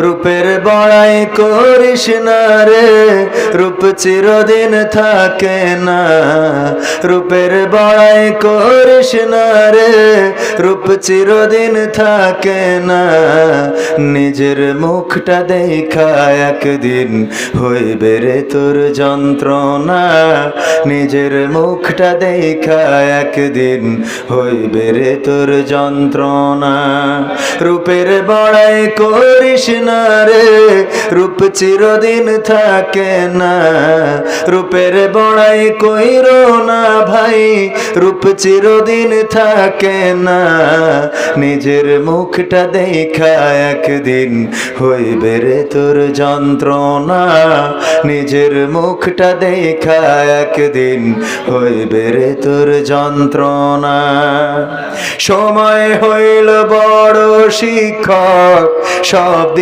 রূপের বড়াই করিস না রে, রূপ চিরদিন থাকে না। রূপের বড়াই করিস না রে, রূপ চিরদিন থাকে না। নিজের মুখটা দেখা একদিন হইবে রে তোর যন্ত্রণা। নিজের মুখটা দেখা একদিন হইবে রে তোর যন্ত্রণা। রূপের বড়াই করিস না রে, রূপ চিরদিন থাকে না। রূপের বড়াই কইরো না ভাই, রূপ চিরদিন থাকে না। নিজের মুখটা দেখা একদিন হইবে রে তোর যন্ত্রণা। নিজের মুখটা দেখা একদিন হইবে রে তোর যন্ত্রণা। সময় হইল বড় শিক্ষক, সব দিবে